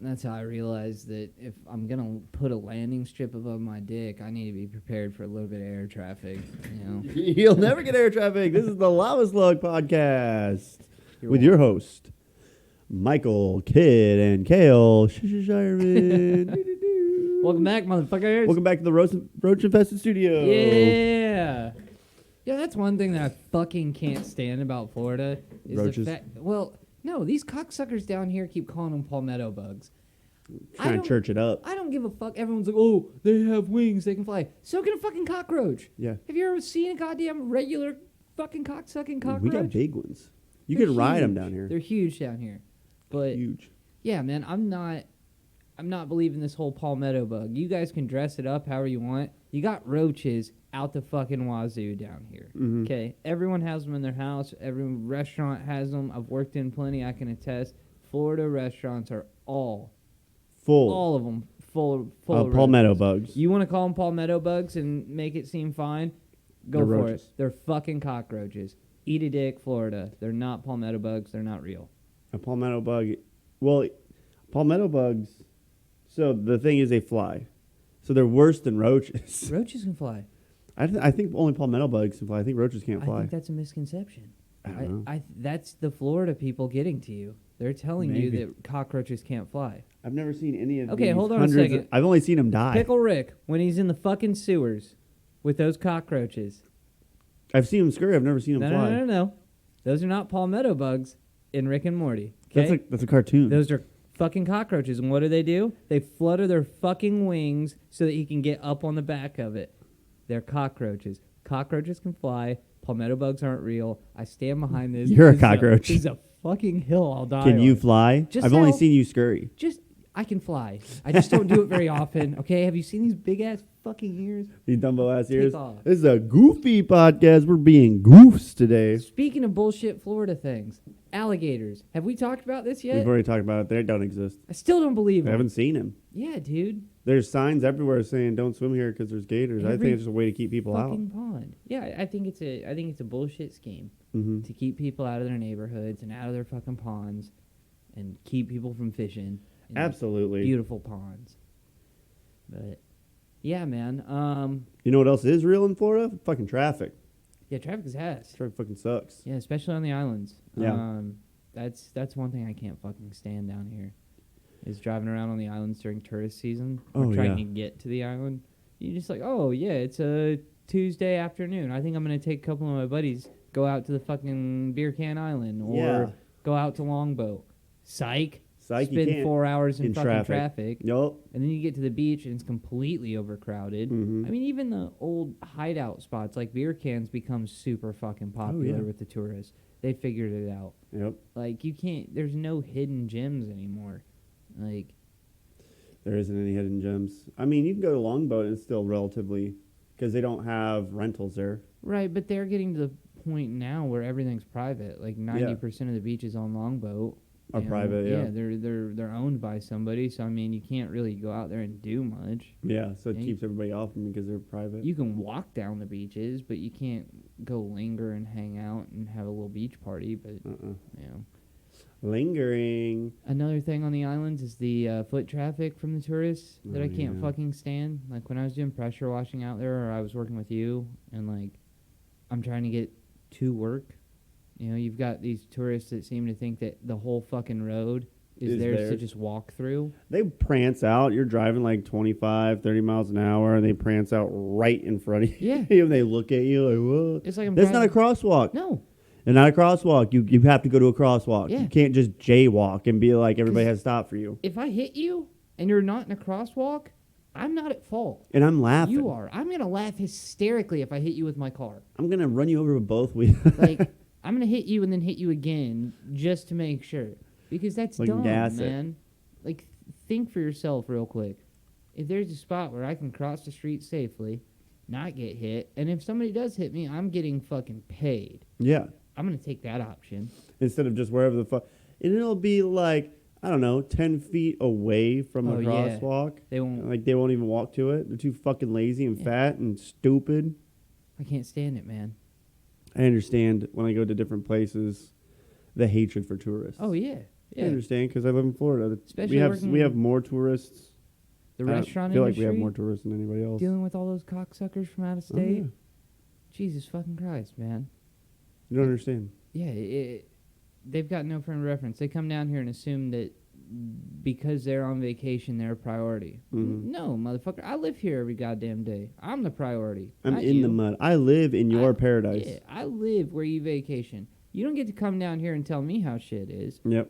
That's how I realized that if I'm gonna put a landing strip above my dick, I need to be prepared for a little bit of air traffic. You know, You'll never get air traffic. This is the Lava Slug Podcast with your host, Michael, Kid, and Kale Shireman. Welcome back, motherfuckers. Welcome back to the Roach Infested Studio. Yeah. Yeah, that's one thing that I fucking can't stand about Florida. Is Roaches? The fact, well, no, these cocksuckers down here keep calling them palmetto bugs. Trying to church it up. I don't give a fuck. Everyone's like, oh, they have wings, they can fly. So can a fucking cockroach. Yeah. Have you ever seen a goddamn regular fucking cocksucking cockroach? We got big ones. You They're can ride them huge. down here. They're huge down here. But Huge. yeah, man, I'm not believing this whole palmetto bug. You guys can dress it up however you want. You got roaches out the fucking wazoo down here. Mhm. Okay, everyone has them in their house. Every restaurant has them. I've worked in plenty. I can attest. Florida restaurants are all of them full of palmetto roaches. bugs. You want to call them palmetto bugs and make it seem fine? Go They're for roaches. it. They're fucking cockroaches. Eat a dick, Florida. They're not palmetto bugs. They're not real. A palmetto bug. Well, palmetto bugs. So the thing is, they fly. So they're worse than roaches. Roaches can fly. I think only palmetto bugs can fly. I think roaches can't I fly. think that's a misconception. I don't know. That's the Florida people getting to you. They're telling Maybe. you that cockroaches can't fly. I've never seen any of Okay, these hold on a hundreds second. I've only seen them die. Pickle Rick, when he's in the fucking sewers with those cockroaches. I've seen them scurry. I've never seen them No, fly. no. Those are not palmetto bugs in Rick and Morty. Okay? That's a cartoon. Those are fucking cockroaches. And what do? They flutter their fucking wings so that he can get up on the back of it. They're cockroaches. Cockroaches can fly. Palmetto bugs aren't real. I stand behind this. You're a This is cockroach. This is a fucking hill I'll die Can on. you fly? Just I've only now. seen you scurry. I can fly. I just don't do it very often. Okay, have you seen these big ass fucking ears? These Dumbo ass Take ears. off. This is a goofy podcast. We're being goofs today. Speaking of bullshit Florida things, alligators. Have we talked about this yet? We've already talked about it. They don't exist. I still don't believe I it. haven't seen him. Yeah, dude. There's signs everywhere saying don't swim here because there's gators. I Every think it's just a way to keep people out. Fucking pond. Yeah, I think it's a bullshit scheme Mm-hmm. to keep people out of their neighborhoods and out of their fucking ponds, and keep people from fishing. In Absolutely. beautiful ponds. But yeah, man. You know what else is real in Florida? Fucking traffic. Yeah, traffic is ass. Traffic fucking sucks. Yeah, especially on the islands. Yeah. That's one thing I can't fucking stand down here. Is driving around on the islands during tourist season Oh, or trying yeah. to get to the island. You're just like, oh yeah, it's a Tuesday afternoon. I think I'm gonna take a couple of my buddies, go out to the fucking Beer Can Island or Yeah. go out to Longboat. Psych. Psych, you Spend can't. 4 hours in fucking traffic. traffic. Yup. And then you get to the beach and it's completely overcrowded. Mhm. I mean, even the old hideout spots like Beer Cans become super fucking popular yeah. with the tourists. They figured it out. Yep. Like, you can't, there's no hidden gems anymore. Like, There isn't any hidden gems. I mean, you can go to Longboat and it's still relatively, because they don't have rentals there. right, but they're getting to the point now where everything's private. Like, 90% of the beaches on Longboat Are you know, private, yeah. they're owned by somebody, so I mean, you can't really go out there and do much. Yeah, so it Yeah, keeps everybody off them because they're private. You can walk down the beaches, but you can't go linger and hang out and have a little beach party. But you know, Lingering. another thing on the islands is the foot traffic from the tourists that Oh, I can't yeah. fucking stand. Like when I was doing pressure washing out there, or I was working with you, and like I'm trying to get to work. You know, you've got these tourists that seem to think that the whole fucking road is theirs to theirs. just walk through. They prance out. You're driving like 25, 30 miles an hour, and they prance out right in front of you. Yeah. And they look at you like, what? It's like I'm That's not a driving- crosswalk. No. It's not a crosswalk. You have to go to a crosswalk. Yeah. You can't just jaywalk and be like everybody 'Cause- has to stop for you. If I hit you and you're not in a crosswalk, I'm not at fault. And I'm laughing. You are. I'm going to laugh hysterically if I hit you with my car. I'm going to run you over with both wheels. Like, I'm going to hit you and then hit you again just to make sure. Because that's Like dumb, gas it. man. Like, think for yourself real quick. If there's a spot where I can cross the street safely, not get hit, and if somebody does hit me, I'm getting fucking paid. Yeah. I'm going to take that option. Instead of just wherever the fuck. And it'll be like, I don't know, 10 feet away from a Oh, yeah. crosswalk. They won't. Like, they won't even walk to it. They're too fucking lazy and Yeah. fat and stupid. I can't stand it, man. I understand when I go to different places, the hatred for tourists. Oh, yeah. Yeah. I understand because I live in Florida. Especially we have more tourists. The I restaurant feel like industry. we have more tourists than anybody else. Dealing with all those cocksuckers from out of Oh, state. yeah. Jesus fucking Christ, man. You don't understand. Yeah, they've got no frame of reference. They come down here and assume that because they're on vacation, they're a priority. No, motherfucker. I live here every goddamn day. I'm the priority. I'm not in you. the mud. I live in your paradise. Yeah, I live where you vacation. You don't get to come down here and tell me how shit is. Yep.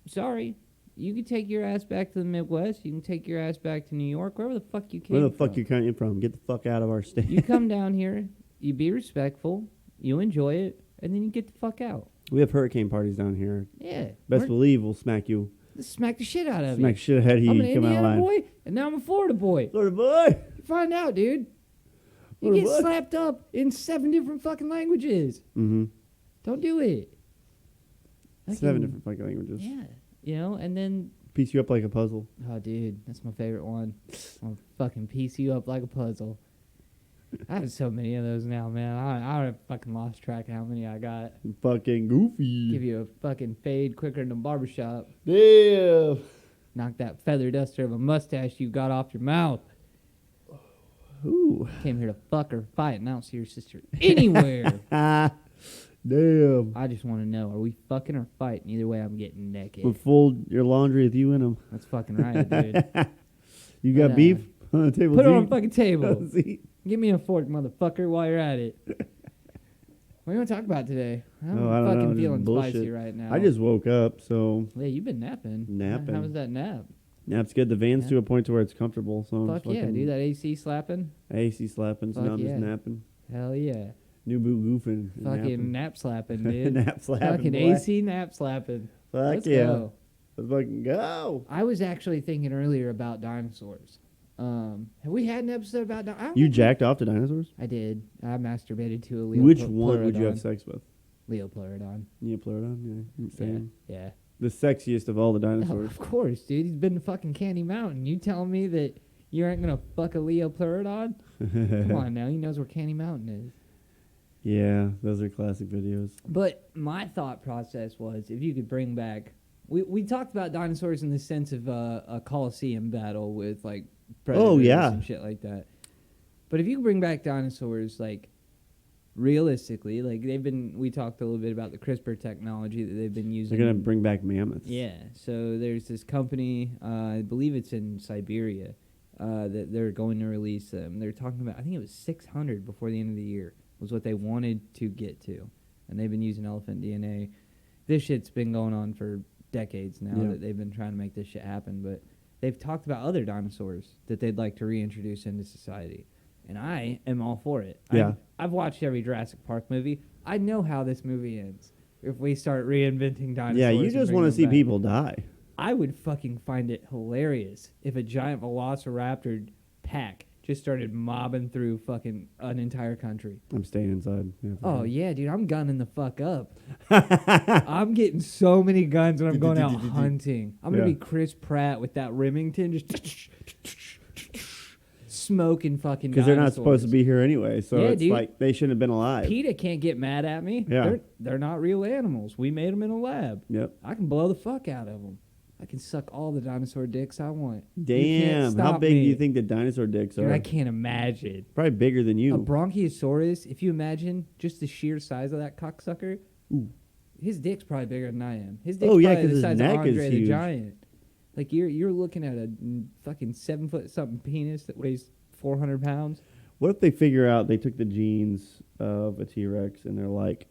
Sorry. You can take your ass back to the Midwest. You can take your ass back to New York, wherever the fuck you came from. Where the fuck you came from? Get the fuck out of our state. You come down here, you be respectful, you enjoy it, and then you get the fuck out. We have hurricane parties down here. Yeah. Best believe we'll smack you. Smack the shit out of Smack you. shit out of you. I'm an You come out of Indiana line. boy, and now I'm a Florida boy. Florida boy. You find out, dude. You Florida get boy. slapped up in 7 different fucking languages. Mm-hmm. Don't do it. 7 different fucking languages. Yeah. You know, and then... Piece you up like a puzzle. Oh, dude, that's my favorite one. I'll fucking piece you up like a puzzle. I have so many of those now, man. I have fucking lost track of how many I got. Fucking goofy. Give you a fucking fade quicker than a barbershop. Damn. Knock that feather duster of a mustache you got off your mouth. Ooh. Came here to fuck or fight, and I don't see your sister anywhere. Damn. I just want to know, are we fucking or fighting? Either way, I'm getting naked. We'll fold your laundry with you in them. That's fucking right, dude. You got But, beef on the table? Put it on a Z? fucking table. Z. Give me a fork, motherfucker, while you're at it. What are you going to talk about today? I'm Oh, I don't fucking know, just feeling bullshit. spicy right now. I just woke up, so Yeah, you've been napping. Napping. How was that nap? nap's good. The van's Yeah. to a point to where it's comfortable. So I'm Fuck just yeah, dude. That AC slapping? AC slapping, so Fuck now I'm yeah. just napping. Hell yeah. New boot goofing. and Fucking napping. nap slapping, dude. Nap slapping. Fucking boy. AC nap slapping. Fuck Let's yeah. go. Let's fucking go. I was actually thinking earlier about dinosaurs. Have we had an episode about dinosaurs? You jacked off to dinosaurs? I did. I masturbated to a Leo. Which one would you have sex with? Leopleurodon. Neopleurodon? Yeah. Same. Yeah. The sexiest of all the Oh, dinosaurs. of course, dude. He's been to fucking Candy Mountain. You telling me that you aren't gonna fuck a Leopleurodon? Come on now. He knows where Candy Mountain is. Yeah, those are classic videos. But my thought process was, if you could bring back, we talked about dinosaurs in the sense of a Coliseum battle with like predators yeah. and shit like that. But if you could bring back dinosaurs, like realistically, like we talked a little bit about the CRISPR technology that they've been using. They're gonna bring back mammoths. Yeah. So there's this company, I believe it's in Siberia, that they're going to release them. They're talking about, I think it was 600 before the end of the year was what they wanted to get to. And they've been using elephant DNA. This shit's been going on for decades now that they've been trying to make this shit happen. But they've talked about other dinosaurs that they'd like to reintroduce into society. And I am all for it. Yeah. I've watched every Jurassic Park movie. I know how this movie ends if we start reinventing dinosaurs. Yeah, you and just bring want to them see back. people die. I would fucking find it hilarious if a giant velociraptor pack just started mobbing through fucking an entire country. I'm staying inside. Yeah, for Oh, sure. yeah, dude, I'm gunning the fuck up. I'm getting so many guns when I'm going out hunting. I'm going to Yeah. be Chris Pratt with that Remington just smoking fucking Because they're not supposed to dinosaurs. be here anyway, so Yeah, it's dude. like they shouldn't have been alive. PETA can't get mad at me. Yeah. They're not real animals. We made them in a lab. Yep. I can blow the fuck out of them. I can suck all the dinosaur dicks I want. You can't Damn. How stop big me. do you think the dinosaur dicks Dude, are? I can't imagine. Probably bigger than A you. bronchiosaurus, if you imagine just the sheer size of that cocksucker, Ooh. his dick's probably bigger than I am. His dick's Oh, yeah, probably 'cause the his size of neck is Andre the huge. Giant. Like you're looking at a fucking 7-foot-something penis that weighs 400 pounds. What if they figure out they took the genes of a T-Rex and they're like,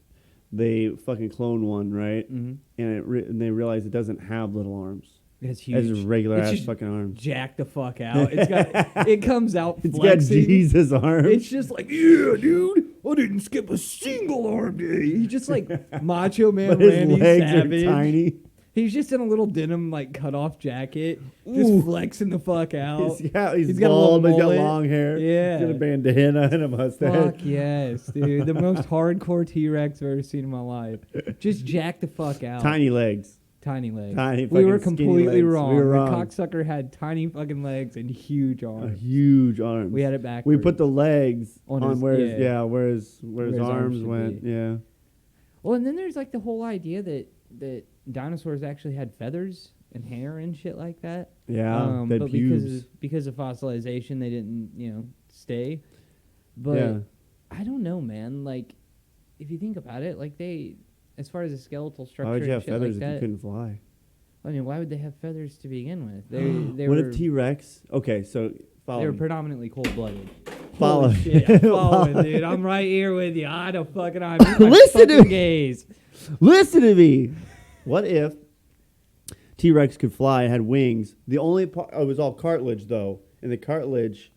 they fucking clone one, right? Mm-hmm. And they realize it doesn't have little arms. It's It has huge. regular It's ass just fucking arms. Jack the fuck out. It's got. It comes out It's flexing. got Jesus arms. It's just like, yeah, dude, I didn't skip a single arm day. He's just like Macho Man but his Randy legs Savage. are tiny. He's just in a little denim like cut off jacket, just Ooh. flexing the fuck out. He's got a bald, but little he's got mullet. long hair. Yeah. He's got a bandana and a mustache. Fuck yes, dude. The most hardcore T-Rex I've ever seen in my life. Just jack the fuck out. Tiny legs. Tiny legs. Tiny We were fucking skinny completely legs. wrong. We were The wrong. cocksucker had tiny fucking legs and huge A arms. huge arms. We had it backwards. We put the legs On on, his- where his, yeah. where his Where his arms arms should went. be. Yeah. Well, and then there's like the whole idea that dinosaurs actually had feathers and hair and shit like that. Yeah, they had but pubes. because of fossilization, they didn't, stay. But Yeah. I don't know, man. Like, if you think about it, like as far as the skeletal structure Why would you have and shit feathers like if you that, couldn't fly? I mean, why would they have feathers to begin with? They What were if T-Rex? Okay, so follow they were me. predominantly cold-blooded. Follow Holy me. shit, I'm following, dude. I'm right here with you. I don't fucking. I'm Listen to me. gaze. Listen to me. What if T-Rex could fly and had wings? The only part, it was all cartilage though, and the cartilage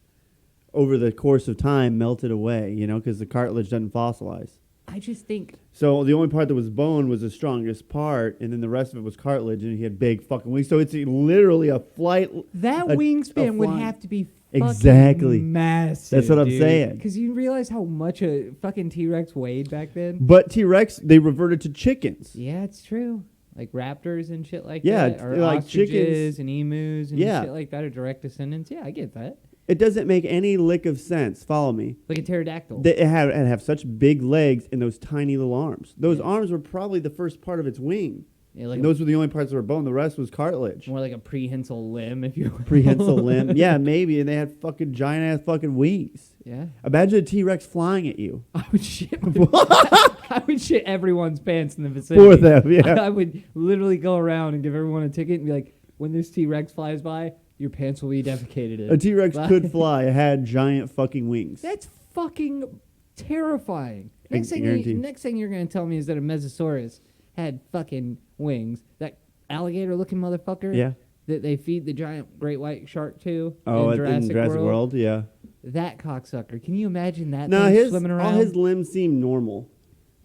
over the course of time melted away, because the cartilage doesn't fossilize. I just think So the only part that was bone was the strongest part, and then the rest of it was cartilage, and he had big fucking wings. So it's literally a flight. that a wingspan would flying- have to be Exactly. fucking massive. That's what I'm saying. Because you realize how much a fucking T-Rex weighed back then? But T-Rex, they reverted to chickens. Yeah, it's true. Like raptors and shit like Yeah, that. Or like ostriches chickens. and emus and Yeah. shit like that are direct descendants. Yeah, I get that. It doesn't make any lick of sense. Follow me. Like a pterodactyl. It have such big legs and those tiny little arms. Those arms were probably the first part of its wing. Yeah, like And those were the only parts that were bone. The rest was cartilage. more like a prehensile limb, if you will. Prehensile limb. Yeah, maybe. And they had fucking giant ass fucking wings. Yeah. Imagine a T-Rex flying at you. I would shit. I would shit everyone's pants in the vicinity. For them, yeah. I would literally go around and give everyone a ticket and be like, when this T-Rex flies by, your pants will be defecated in. A T-Rex could fly. It had giant fucking wings. That's fucking terrifying. Next Guaranteed. thing you're going to tell me is that a Mesosaurus had fucking wings. That alligator-looking motherfucker Yeah. that they feed the giant great white shark to Oh, in in Jurassic World, yeah. That cocksucker. Can you imagine that No, thing swimming around? all his limbs seem normal.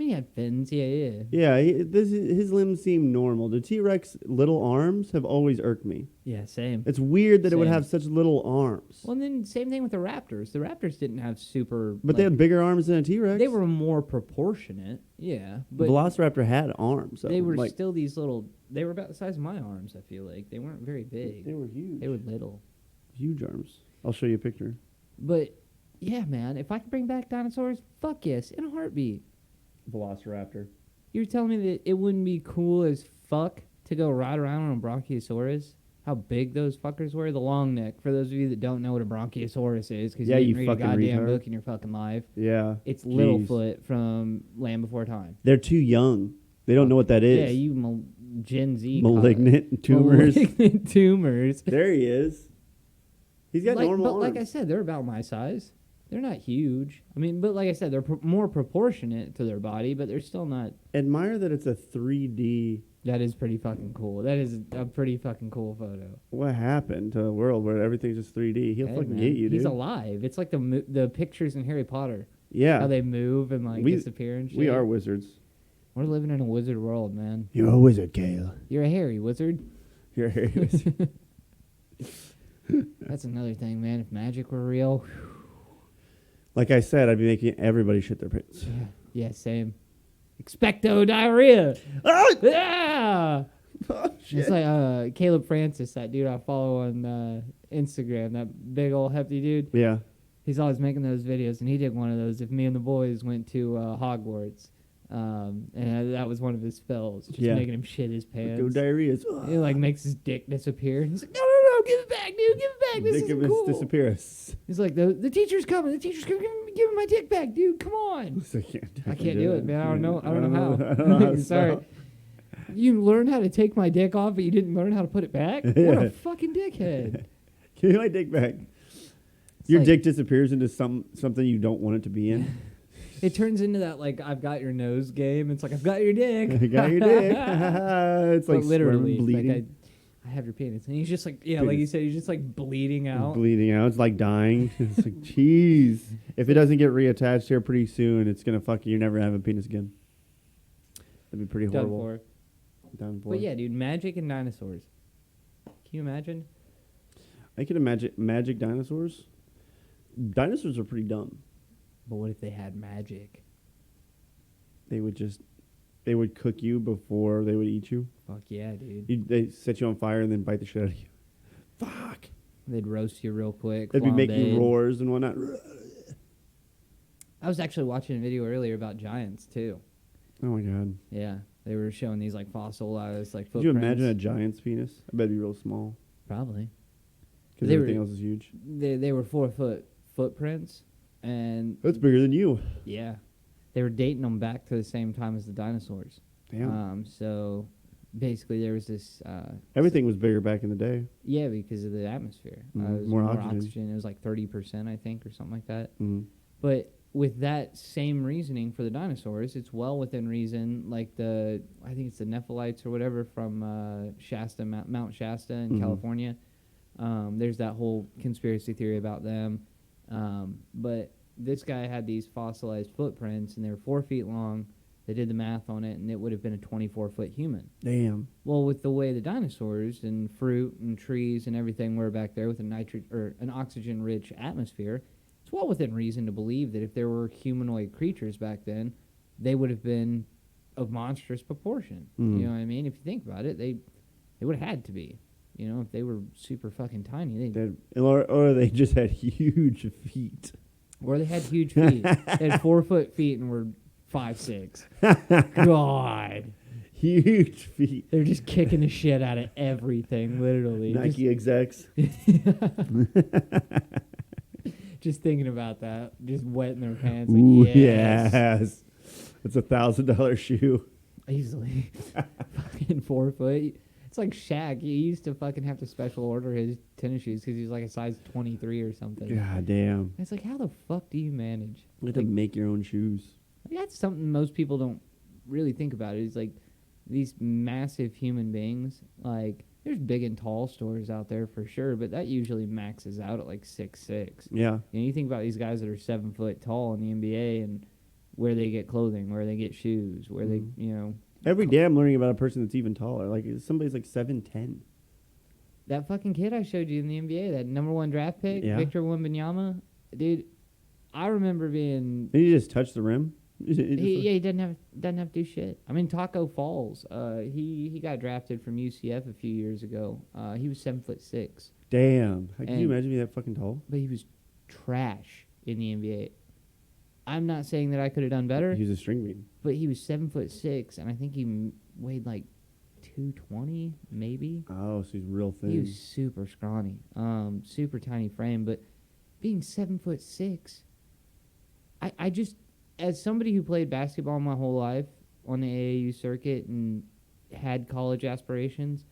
I mean, he had fins. Yeah. Yeah, his limbs seem normal. The T-Rex little arms have always irked me. Yeah, same. It's weird that it would Same. have such little arms. Well, and then same thing with the raptors. The raptors didn't have super... But they like, had bigger arms than a T-Rex. They were more proportionate. Yeah. But Velociraptor had arms. they were like, still these little... They were about the size of my arms, I feel like. They weren't very big. They were huge. They were little. Huge arms. I'll show you a picture. But, yeah, man, if I could bring back dinosaurs, fuck yes, in a heartbeat. Velociraptor. You're telling me that it wouldn't be cool as fuck to go ride around on a Bronchiosaurus? How big those fuckers were? The long neck. For those of you that don't know what a Bronchiosaurus is, because Yeah, you you didn't read a fucking goddamn retard. book in your fucking life. Yeah. It's Jeez. Littlefoot from Land Before Time. They're too young. They don't know what that is. Yeah, you Gen Z. Malignant tumors. Malignant tumors. There he is. He's got normal But arms. like I said, they're about my size. They're not huge. I mean, but like I said, they're more proportionate to their body, but they're still not. Admire that it's a 3D. That is pretty fucking cool. That is a pretty fucking cool photo. What happened to a world where everything's just 3D? He'll Hey, fucking man, get you, dude. He's alive. It's like the pictures in Harry Potter. Yeah. How they move and like We- disappear and shit. We are wizards. We're living in a wizard world, man. You're a wizard, Kale. You're a hairy wizard. You're a wizard. That's another thing, man. If magic were real, Like I said, I'd be making everybody shit their pants. yeah, same. Expecto diarrhea. Ah! Yeah. Oh, shit. It's like Caleb Francis, that dude I follow on Instagram, that big old hefty dude. Yeah. He's always making those videos, and he did one of those. If me and the boys went to Hogwarts, and that was one of his spells, just Yeah. making him shit his Go pants. diarrhea. It like makes his dick disappear. And he's like, no, give it back, dude, give it back. This Dick isn't of cool. his disappearance. He's like, the teacher's coming. The teacher's coming. Give me my dick back, dude. Come on. I can't do it, man. I don't know how. I don't know how to Sorry. spell. You learned how to take my dick off, but you didn't learn how to put it back? What a fucking dickhead. Give me my dick back. It's Your like- dick disappears into something you don't want it to be in. It turns into that, like, I've got your nose game. It's like, I've got your dick. I got your dick. It's But like literally, sperm bleeding. like, I have your penis. And he's just like, yeah, like you said, he's just like bleeding out. Bleeding out. It's like dying. It's like, jeez. If it doesn't get reattached here pretty soon, it's going to fuck you. You're never going to have a penis again. That'd be pretty Done horrible. for. Done for. But yeah, dude, magic and dinosaurs. Can you imagine? I can imagine magic dinosaurs. Dinosaurs are pretty dumb. But what if they had magic? They would cook you before they would eat you. Fuck yeah, dude. They set you on fire and then bite the shit out of you. Fuck. They'd roast you real quick. They'd be making flambéed. roars and whatnot. I was actually watching a video earlier about giants, too. Oh my god. Yeah. They were showing these like fossilized like Could you footprints. imagine a giant's penis? I bet it'd be real small. Probably. Because They everything were- else is huge. They were 4-foot footprints, and That's bigger than you. yeah, they were dating them back to the same time as the dinosaurs. Damn. So basically, there was this. Everything was bigger back in the day. Yeah, because of the atmosphere. Mhm, It was more oxygen. It was like 30%, I think, or something like that. Mm. But with that same reasoning for the dinosaurs, it's well within reason. Like I think it's the Nephilites or whatever from Shasta, Mount Shasta in Mhm. California. There's that whole conspiracy theory about them. But this guy had these fossilized footprints, and they were 4 feet long. They did the math on it, and it would have been a 24-foot human. Damn. Well, with the way the dinosaurs and fruit and trees and everything were back there with an oxygen-rich atmosphere, it's well within reason to believe that if there were humanoid creatures back then, they would have been of monstrous proportion. Mhm. You know what I mean? If you think about it, they would have had to be. You know, if they were super fucking tiny, Or they just had huge feet. or they had huge feet. They had 4-foot feet and were 5'6". God. Huge feet. They're just kicking the shit out of everything, literally. Nike execs. Just thinking about that, just wetting their pants. Like, Ooh, yes. yes. It's $1,000 shoe. Easily. Fucking 4 foot. It's like Shaq. He used to fucking have to special order his tennis shoes because he was like a size 23 or something. God damn. It's like, how the fuck do you manage? You have to make your own shoes. That's something most people don't really think about. It's like these massive human beings. Like, there's big and tall stores out there for sure, but that usually maxes out at like 6'6". Yeah. You know, you think about these guys that are 7 foot tall in the NBA and where they get clothing, where they get shoes, where they, you know. Every day I'm learning about a person that's even taller. Like somebody's like 7'10". That fucking kid I showed you in the NBA, that number 1 draft pick, Yeah. Victor Wembanyama, dude, I remember being. Did he just touch the rim? He doesn't have to do shit. I mean, Taco Falls, he got drafted from UCF a few years ago. He was 7'6", Damn. Can And- you imagine being that fucking tall? but he was trash in the NBA. I'm not saying that I could have done better, He was a string bean. but he was 7'6", and I think he weighed like 220, maybe. Oh, so he's real thin. He was super scrawny, super tiny frame, but being 7'6", I just, as somebody who played basketball my whole life on the AAU circuit and had college aspirations,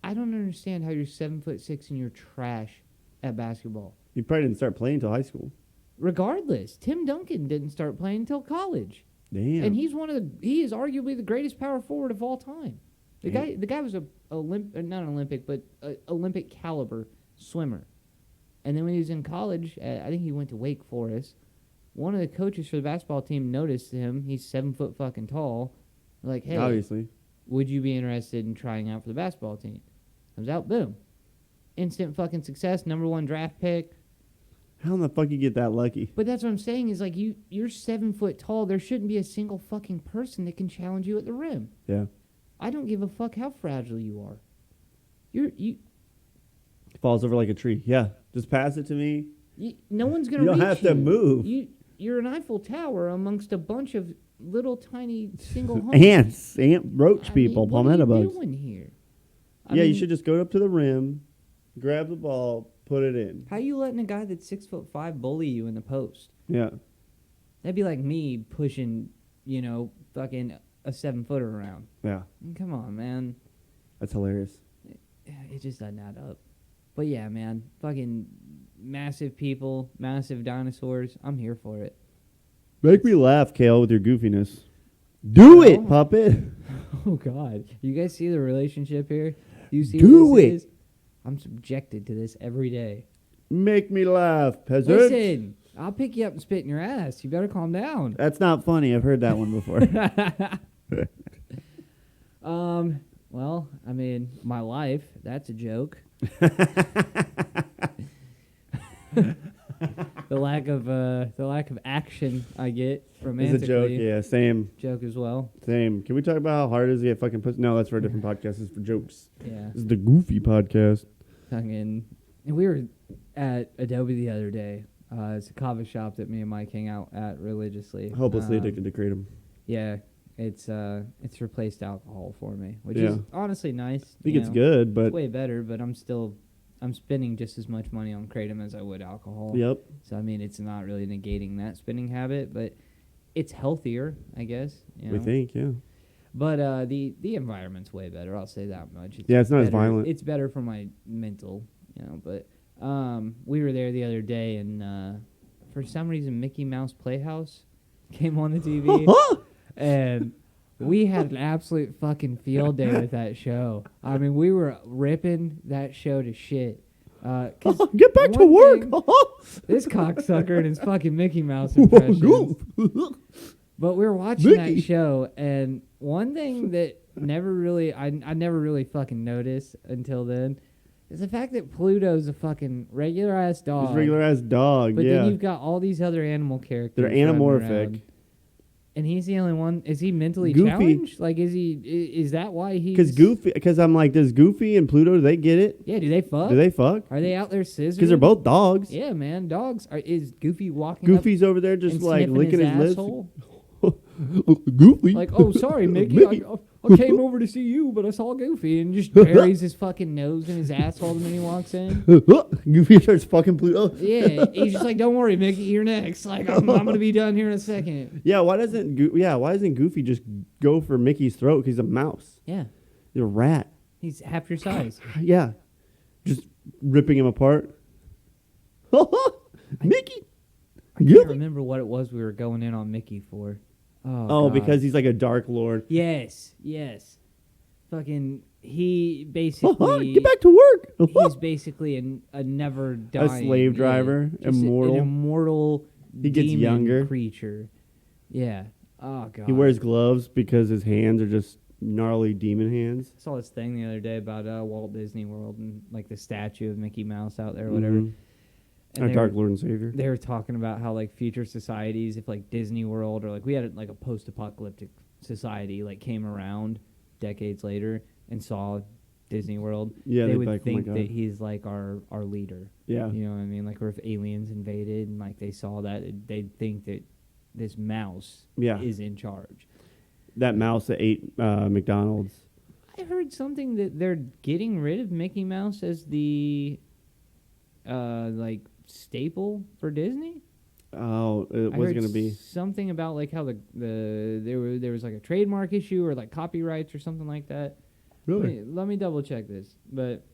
I don't understand how you're 7'6" and you're trash at basketball. He probably didn't start playing until high school. Regardless, Tim Duncan didn't start playing until college. Damn. And he is arguably the greatest power forward of all time. The guy was not an Olympic, but a Olympic caliber swimmer. And then when he was in college, I think he went to Wake Forest. One of the coaches for the basketball team noticed him. He's 7 foot fucking tall. Like, hey, Obviously. would you be interested in trying out for the basketball team? Comes out, boom, instant fucking success. Number 1 draft pick. How in the fuck you get that lucky? But that's what I'm saying is like you're 7 foot tall. There shouldn't be a single fucking person that can challenge you at the rim. Yeah. I don't give a fuck how fragile you are. Falls over like a tree. Yeah. Just pass it to me. No one's gonna. You don't reach have to move. You're an Eiffel Tower amongst a bunch of little tiny single homes. Roach people, palmetto What are you bugs. doing here? Yeah, you should just go up to the rim, grab the ball, put it in. How you letting a guy that's 6'5" bully you in the post? Yeah. That'd be like me pushing, fucking a 7-footer around. Yeah. Come on, man. That's hilarious. It just doesn't add up. But yeah, man, fucking massive people, massive dinosaurs. I'm here for it. Make me laugh, Kale, with your goofiness. Do it, puppet. Oh God, you guys see the relationship here? You see Do what this it. is? I'm subjected to this every day. Make me laugh, peasant. Listen, I'll pick you up and spit in your ass. You better calm down. That's not funny. I've heard that one before. Well, I mean, my life, that's a joke. The lack of action I get romantically. It's a joke. Yeah, same. Joke as well. Same. Can we talk about how hard it is to get fucking pussy? No, that's for a different podcast. This is for jokes. Yeah. This is the Goofy podcast. And we were at Adobe the other day. It's a coffee shop that me and Mike hang out at religiously. Hopelessly addicted to kratom. Yeah. It's replaced alcohol for me, which Yeah. is honestly nice. I think you it's know. good, It's but way better, but I'm spending just as much money on kratom as I would alcohol. yep. So I mean, it's not really negating that spending habit, but it's healthier, I guess. You We know? think, yeah. But the environment's way better. I'll say that much. Yeah, it's not as better- violent. It's better for my mental, you know. But we were there the other day, and for some reason, Mickey Mouse Playhouse came on the TV, and we had an absolute fucking field day with that show. I mean, we were ripping that show to shit. 'Cause Get back to one work. thing- this cocksucker and his fucking Mickey Mouse impressions. Goof. But we were watching Mickey. that show, and one thing that never really, I never really fucking noticed until then, is the fact that Pluto's a fucking regular ass dog. Just regular ass dog. But yeah. then you've got all these other animal characters. They're running anamorphic. around, and he's the only one. Is he mentally Goofy. challenged? Like, is that why he's? Because I'm like, does Goofy and Pluto, do they get it? Yeah, do they fuck? Do they fuck? Are they out there scissoring? Because they're both dogs. Yeah, man, dogs. Is Goofy walking Goofy's over there up just and like sniffing licking his lips. asshole? Goofy. Like, oh, sorry, Mickey. I came over to see you, but I saw Goofy, and just buries his fucking nose in his asshole when he walks in. Goofy starts fucking Pluto. Yeah, he's just like, don't worry, Mickey, you're next. Like, I'm gonna be done here in a second. Yeah, why doesn't Goofy just go for Mickey's throat? 'Cause he's a mouse. Yeah, He's a rat. he's half your size. Yeah, just ripping him apart. Mickey. I can't remember what it was we were going in on Mickey for. Oh, God. because he's like a dark lord. Yes. Fucking, he basically Get back to work. he's basically a never dying slave driver, just immortal. an immortal. He gets demon younger. creature. Yeah. Oh god. He wears gloves because his hands are just gnarly demon hands. I saw this thing the other day about Walt Disney World and like the statue of Mickey Mouse out there, or whatever. Mhm. And Our they dark were- lord and savior. They were talking about how like future societies, if like Disney World or like we had like a post-apocalyptic society like came around decades later and saw Disney World, Yeah, they they'd would be like, "Oh my think God." that he's like our leader. Yeah. You know what I mean? Like, or if aliens invaded and like they saw that, they'd think that this mouse Yeah. is in charge. That mouse that ate McDonald's. I heard something that they're getting rid of Mickey Mouse as the like staple for Disney. Oh, it I was heard going to be. something about like how there was like a trademark issue or like copyrights or something like that. Let me double check this, but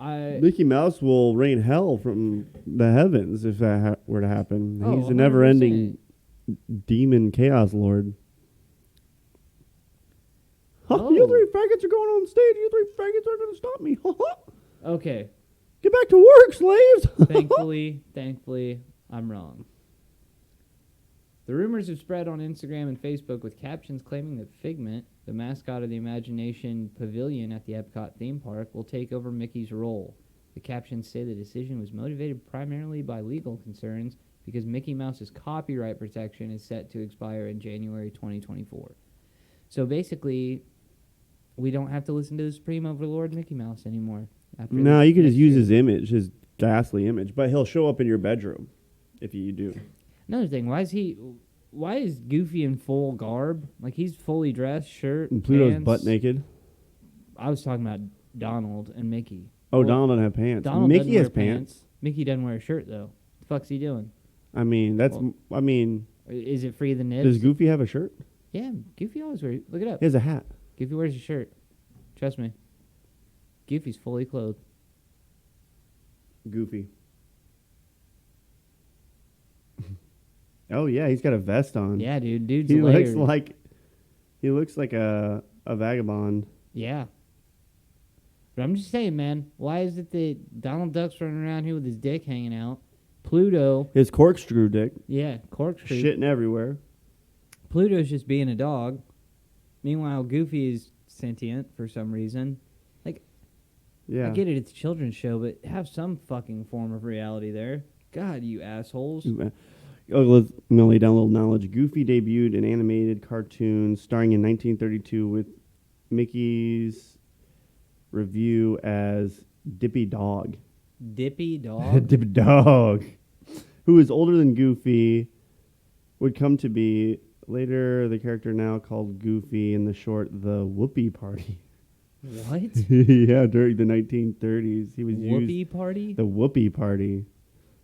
Mickey Mouse will rain hell from the heavens if that were to happen. Oh, He's a never-ending 100%. demon chaos lord. Oh. You three faggots are going on stage. You three faggots are going to stop me. Okay. Get back to work, slaves. Thankfully, I'm wrong. The rumors have spread on Instagram and Facebook with captions claiming that Figment, the mascot of the Imagination Pavilion at the Epcot theme park, will take over Mickey's role. The captions say the decision was motivated primarily by legal concerns because Mickey Mouse's copyright protection is set to expire in January 2024. So basically, we don't have to listen to the Supreme Overlord Mickey Mouse anymore. No, you could just next use year. his image, his ghastly image, but he'll show up in your bedroom if you do. Another thing, why is Goofy in full garb? Like, he's fully dressed, shirt, And Pluto's pants. butt naked. I was talking about Donald and Mickey. Oh, Well, Donald doesn't have pants. Donald Mickey doesn't has wear pants. Mickey doesn't wear a shirt, though. The fuck's he doing? I mean, Is it free the nibs? does Goofy have a shirt? Yeah, Goofy always wears. Look it up. He has a hat. Goofy wears a shirt. Trust me. Goofy's fully clothed. Goofy. Oh yeah, he's got a vest on. Yeah, dude. Dude's he layered. looks like a vagabond. Yeah. But I'm just saying, man, why is it that Donald Duck's running around here with his dick hanging out? Pluto, His corkscrew dick yeah, corkscrew. shitting everywhere. Pluto's just being a dog. Meanwhile, Goofy is sentient for some reason. Yeah. I get it, it's a children's show, but have some fucking form of reality there. God, you assholes. Oh, let's lay down a little knowledge. Goofy debuted in animated cartoons starring in 1932 with Mickey's review as Dippy Dog. Dippy dog? Dippy Dog. Who is older than Goofy, would come to be Later, the character now called Goofy, in the short, the Whoopee Party. What? Yeah, during the 1930s, he was Whoopee used. party? The Whoopee Party.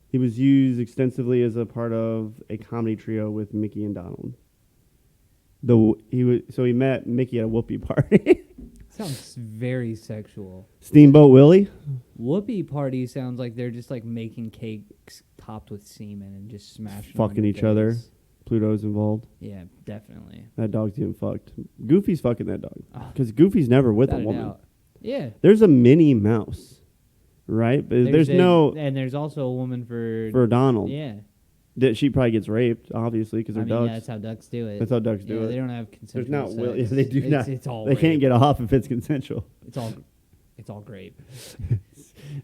He was used extensively as a part of a comedy trio with Mickey and Donald. He met Mickey at a Whoopee Party. Sounds very sexual. Steamboat Willie. Whoopee party sounds like they're just like making cakes topped with semen and just smashing. Fucking each other. Pluto's involved. Yeah, definitely. That dog's getting fucked. Goofy's fucking that dog. Oh, Because Goofy's never with a without woman. doubt. Yeah. There's a Minnie Mouse, right? But there's no... And there's also a woman for Donald. Yeah. That she probably gets raped, obviously, because they're ducks. That's how ducks do it. That's how ducks do it. They don't have consensual There's not sex. will. Yeah, they do not. It's all They can't rape. get off if it's consensual. It's all grape.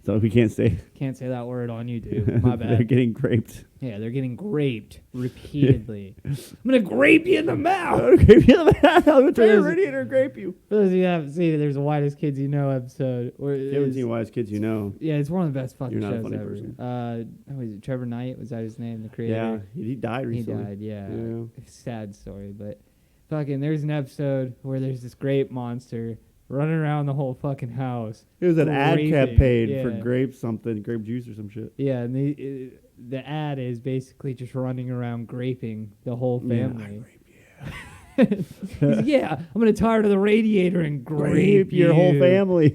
So we can't say. Can't say that word on YouTube. My They're bad. getting raped. Yeah, they're getting graped repeatedly. I'm gonna grape you in the mouth. I'll grape you in the mouth. I'm gonna turn the There's- radiator and grape you. For those of you that haven't seen it, there's a Whitest Kids You Know episode. Where You haven't seen Wise Kids, you know. Yeah, it's one of the best fucking You're not a shows funny ever. person. Who is it? Trevor Knight, was that his name? The creator. Yeah, he died He recently. died. Yeah. Yeah. Sad story, but fucking, there's an episode where there's this grape monster running around the whole fucking house. It was an ad Graping, campaign for yeah. grape juice or some shit. Yeah, and the ad is basically just running around graping the whole family. Yeah, I'm gonna tire to the radiator and grape your whole you. family.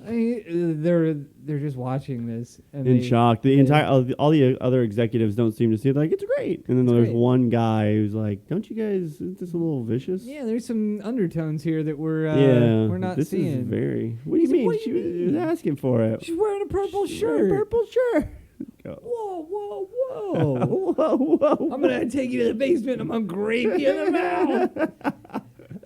They're just watching this and In they- shock. The yeah. entire all the other executives don't seem to see it. Like, it's great. And then It's there's great. one guy who's like, "Don't you guys? Isn't this a little vicious?" Yeah, there's some undertones here that we're not this seeing. is very. What do you mean? What do She you was mean? asking for it. She's wearing a purple She's wearing a shirt. purple shirt. Go. Whoa, whoa, whoa! Whoa, whoa! I'm gonna take you to the basement. and I'm gonna grape you in the mouth.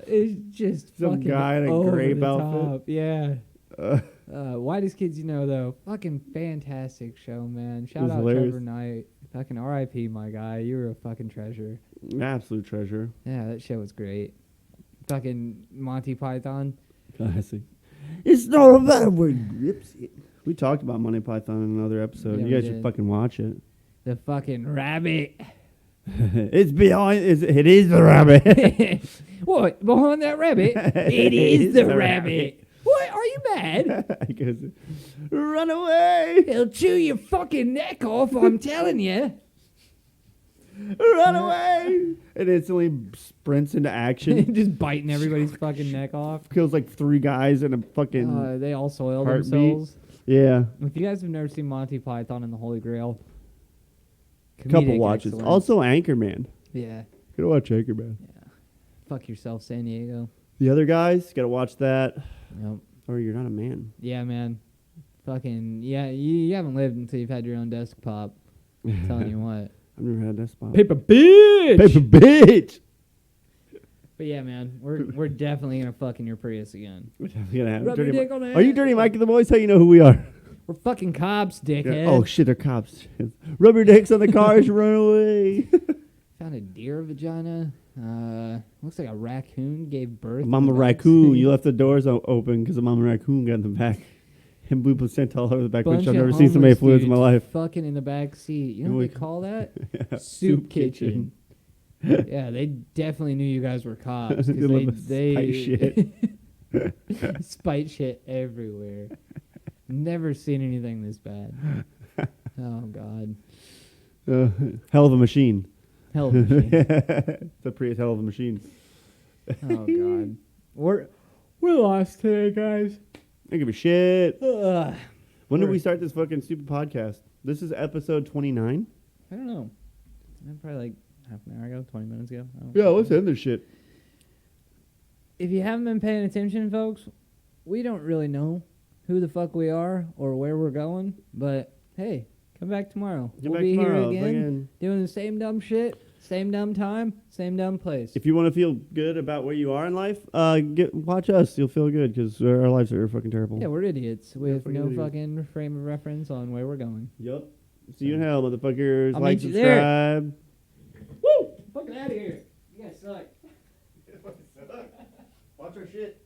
It's just Some fucking guy in a over grape the outfit. top. Yeah. Uh, Whitest Kids You Know, though. Fucking fantastic show, man. Shout was out hilarious. Trevor Knight. Fucking R.I.P. my guy. You were a fucking treasure. absolute treasure. Yeah, that show was great. Fucking Monty Python. Classic. It's not a matter when grips it. We talked about Monty Python in another episode. Yeah, You we guys should did. fucking watch it. The fucking rabbit. It is the rabbit. What? Behind that rabbit? It is the rabbit. What? Are you mad? He goes, run away! He'll chew your fucking neck off, I'm telling you. Run away! And instantly sprints into action. Just biting everybody's fucking neck off. Kills like 3 guys in a fucking... They all soil heartbeat. themselves. yeah. If you guys have never seen Monty Python and the Holy Grail, Couple comedic watches. excellence. Also Anchorman. Yeah. Gotta watch Anchorman. Fuck yourself, San Diego. The other guys, gotta watch that. Yep. Or you're not a man. Yeah, man. Fucking, yeah, you haven't lived until you've had your own desktop. I'm telling you what. I've never had that spot. Paper bitch! Paper bitch! But yeah, man, we're definitely gonna fuck in your Prius again. We're definitely gonna have Rub dirty your dick on it. Are you Dirty Mike and the boys? How you know who we are? We're fucking cops, dickhead. Oh shit, they're cops. Rub your dicks on the cars, run away. Found a deer vagina. Looks like a raccoon gave birth. Mama in the raccoon, backseat. you left the doors open because a mama raccoon got in the back. And blue placenta all over the back, Bunch which I've of never seen so many homeless fluids in my dudes life. Fucking in the back seat. You know what they call that? Yeah. Soup kitchen. Yeah, they definitely knew you guys were cops. 'cause They love they spite spite shit everywhere. Never seen anything this bad. Oh God, Hell of a machine. hell of a machine. It's a Prius hell of a machine. Oh God, we're lost today, guys. I don't give a shit. Ugh. When did We're- we start this fucking stupid podcast? This is episode 29? I don't know. Probably like half an hour ago, 20 minutes ago. I don't Yeah, know. let's end this shit. If you haven't been paying attention, folks, we don't really know who the fuck we are or where we're going. But hey, come back tomorrow. Come we'll back be tomorrow, here again, fucking- doing the same dumb shit, same dumb time, same dumb place. If you want to feel good about where you are in life, watch us. You'll feel good because our lives are fucking terrible. Yeah, we're idiots with fucking no idiots. fucking frame of reference on where we're going. Yup. See you in hell, motherfuckers. I'll Like, meet you there. subscribe. Woo! Fucking out of here. You guys suck. Watch our shit.